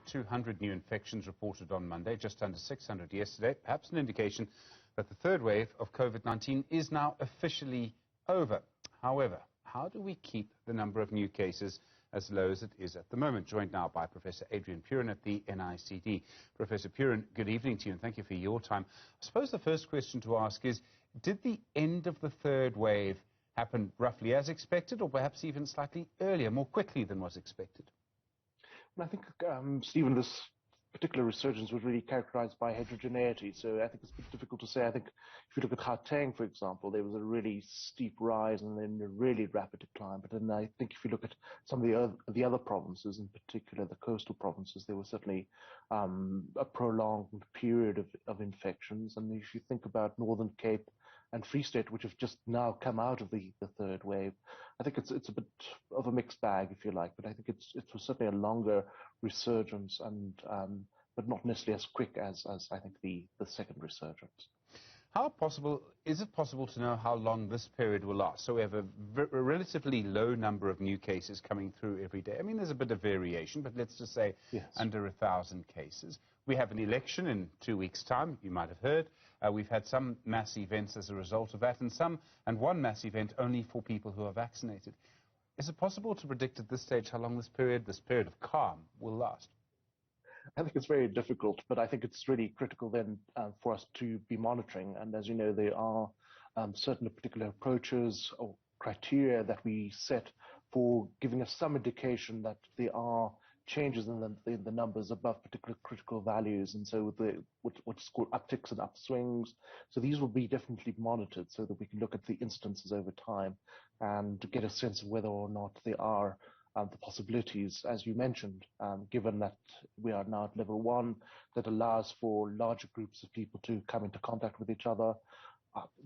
200 new infections reported on Monday, just under 600 yesterday, perhaps an indication that the third wave of COVID-19 is now officially over. However, how do we keep the number of new cases as low as it is at the moment? Joined now by Professor Adrian Puren at the NICD. Professor Puren, good evening to you and thank you for your time. I suppose the first question to ask is, did the end of the third wave happen roughly as expected, or perhaps even slightly earlier, more quickly than was expected? I think, Stephen, this particular resurgence was really characterized by heterogeneity. So I think it's a bit difficult to say. I think if you look at Gauteng, for example, there was a really steep rise and then a really rapid decline. But then I think if you look at some of the other provinces, in particular the coastal provinces, there was certainly a prolonged period of infections. And if you think about Northern Cape and Free State, which have just now come out of the third wave, I think it's a bit of a mixed bag, if you like. But I think it was certainly a longer resurgence, and but not necessarily as quick as I think the second resurgence. Is it possible to know how long this period will last? So we have a relatively low number of new cases coming through every day. I mean, there's a bit of variation, but let's just say yes, under 1,000 cases. We have an election in 2 weeks' time, you might have heard. We've had some mass events as a result of that, and one mass event only for people who are vaccinated. Is it possible to predict at this stage how long this period of calm will last? I think it's very difficult, but I think it's really critical then for us to be monitoring. And as you know, there are certain particular approaches or criteria that we set for giving us some indication that there are changes in the numbers above particular critical values. And so with what's called upticks and upswings, so these will be definitely monitored so that we can look at the instances over time and to get a sense of whether or not there are the possibilities, as you mentioned, given that we are now at level 1, that allows for larger groups of people to come into contact with each other.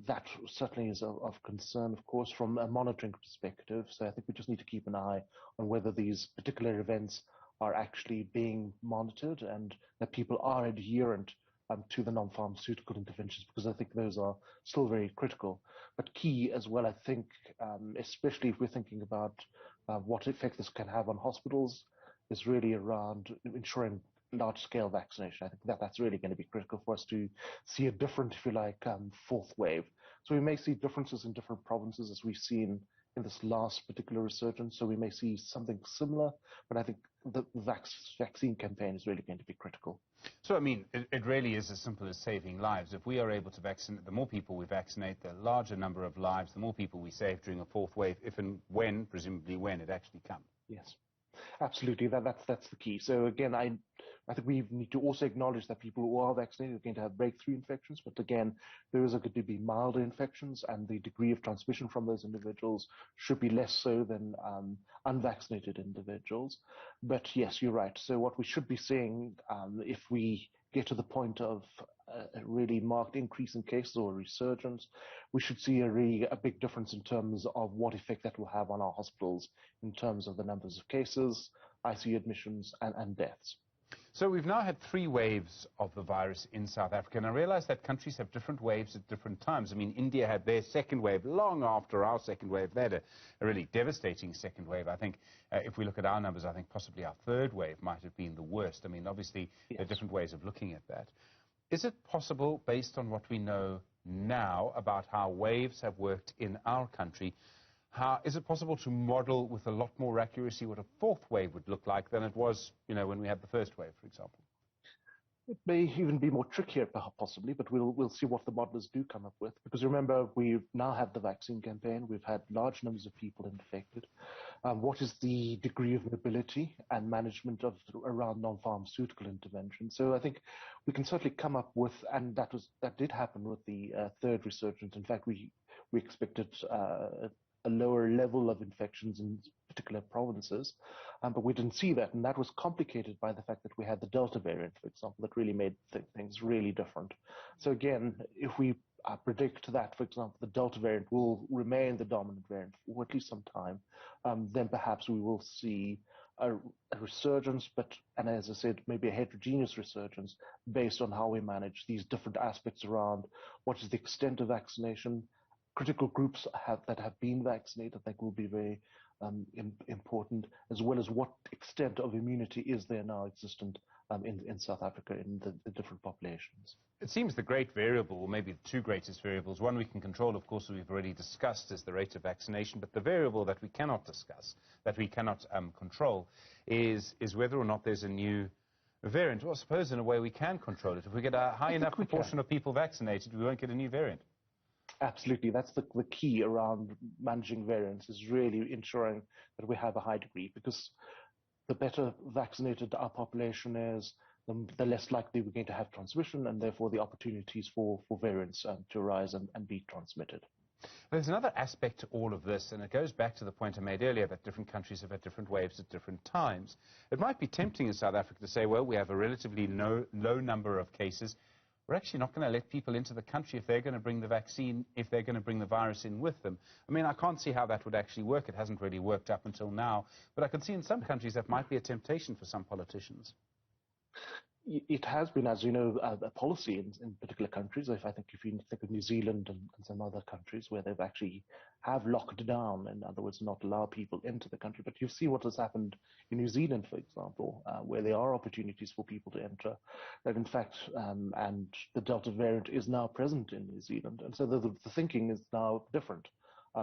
That certainly is of concern, of course, from a monitoring perspective. So I think we just need to keep an eye on whether these particular events are actually being monitored and that people are adherent to the non-pharmaceutical interventions, because I think those are still very critical. But key as well, I think, especially if we're thinking about what effect this can have on hospitals, is really around ensuring large-scale vaccination. I think that's really going to be critical for us to see a different, if you like, fourth wave. So we may see differences in different provinces as we've seen in this last particular resurgence. So we may see something similar, but I think the vaccine campaign is really going to be critical. So, I mean, it really is as simple as saving lives. If we are able to vaccinate, the more people we vaccinate, the larger number of lives, the more people we save during a fourth wave, if and when, presumably when, it actually comes. Yes, absolutely. That's the key. So again, I think we need to also acknowledge that people who are vaccinated are going to have breakthrough infections, but again, those are going to be milder infections, and the degree of transmission from those individuals should be less so than unvaccinated individuals. But yes, you're right. So what we should be seeing, if we get to the point of a really marked increase in cases or resurgence, we should see a big difference in terms of what effect that will have on our hospitals in terms of the numbers of cases, ICU admissions, and deaths. So we've now had 3 waves of the virus in South Africa, and I realize that countries have different waves at different times. I mean, India had their second wave long after our second wave. They had a really devastating second wave. I think if we look at our numbers, I think possibly our third wave might have been the worst. I mean, obviously, yes, there are different ways of looking at that. Is it possible, based on what we know now about how waves have worked in our country, is it possible to model with a lot more accuracy what a fourth wave would look like than it was, when we had the first wave, for example? It may even be more trickier, possibly, but we'll see what the modelers do come up with. Because remember, we've now had the vaccine campaign. We've had large numbers of people infected. What is the degree of mobility and management around non-pharmaceutical intervention? So I think we can certainly come up with, and that did happen with the third resurgence. In fact, we expected a lower level of infections in particular provinces, but we didn't see that, and that was complicated by the fact that we had the Delta variant, for example, that really made things really different. So again, if we predict that, for example, the Delta variant will remain the dominant variant for at least some time, then perhaps we will see a resurgence, and as I said, maybe a heterogeneous resurgence based on how we manage these different aspects around what is the extent of vaccination. Critical groups that have been vaccinated, I think, will be very important, as well as what extent of immunity is there now existent in South Africa in the different populations. It seems the great variable, or maybe the two greatest variables, one we can control, of course, we've already discussed, is the rate of vaccination, but the variable that we cannot discuss, that we cannot control, is whether or not there's a new variant. Well, I suppose in a way we can control it. If we get a high enough proportion of people vaccinated, we won't get a new variant. Absolutely. That's the key around managing variants, is really ensuring that we have a high degree, because the better vaccinated our population is, the less likely we're going to have transmission, and therefore the opportunities for variants to arise and be transmitted. There's another aspect to all of this, and it goes back to the point I made earlier that different countries have had different waves at different times. It might be tempting in South Africa to say, well, we have a relatively low number of cases. We're actually not going to let people into the country if they're going to bring the vaccine, if they're going to bring the virus in with them. I mean, I can't see how that would actually work. It hasn't really worked up until now. But I can see in some countries that might be a temptation for some politicians. It has been, as you know, a policy in particular countries. If you think of New Zealand and some other countries where they've actually have locked down, in other words, not allow people into the country. But you see what has happened in New Zealand, for example, where there are opportunities for people to enter. That in fact, and the Delta variant is now present in New Zealand, and so the thinking is now different,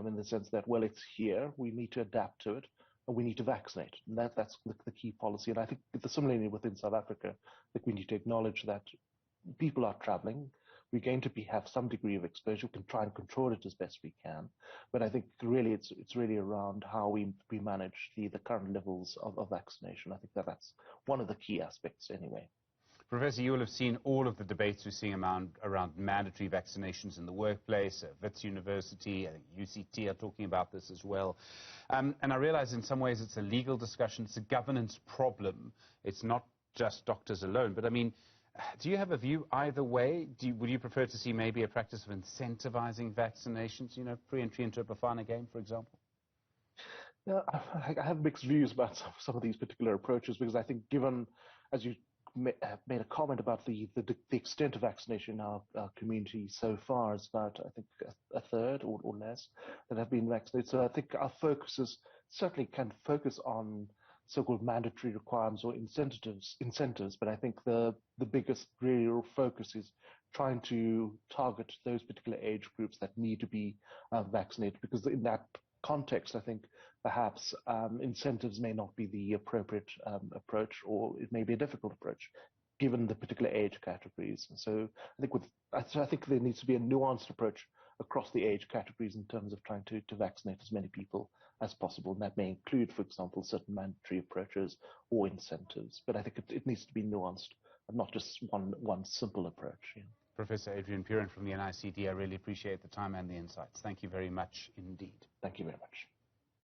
in the sense that, well, it's here, we need to adapt to it, and we need to vaccinate. And that's the key policy. And I think similarly within South Africa, I think we need to acknowledge that people are traveling. We're going to have some degree of exposure. We can try and control it as best we can. But I think really it's really around how we manage the current levels of vaccination. I think that's one of the key aspects anyway. Professor, you will have seen all of the debates we're seeing around mandatory vaccinations in the workplace. Wits University, I think UCT are talking about this as well. And I realize in some ways it's a legal discussion, it's a governance problem. It's not just doctors alone. But I mean, do you have a view either way? Would you prefer to see maybe a practice of incentivizing vaccinations, you know, pre-entry into a Bafana game, for example? Yeah, I have mixed views about some of these particular approaches, because I think given, as you made a comment about the extent of vaccination in our community so far is about, I think, a third or less that have been vaccinated. So I think our focuses certainly can focus on so-called mandatory requirements or incentives, but I think the biggest real focus is trying to target those particular age groups that need to be vaccinated, because in that context, I think perhaps incentives may not be the appropriate approach, or it may be a difficult approach given the particular age categories. So I think there needs to be a nuanced approach across the age categories in terms of trying to vaccinate as many people as possible. And that may include, for example, certain mandatory approaches or incentives. But I think it needs to be nuanced and not just one simple approach. Yeah. Professor Adrian Puren from the NICD, I really appreciate the time and the insights. Thank you very much indeed. Thank you very much.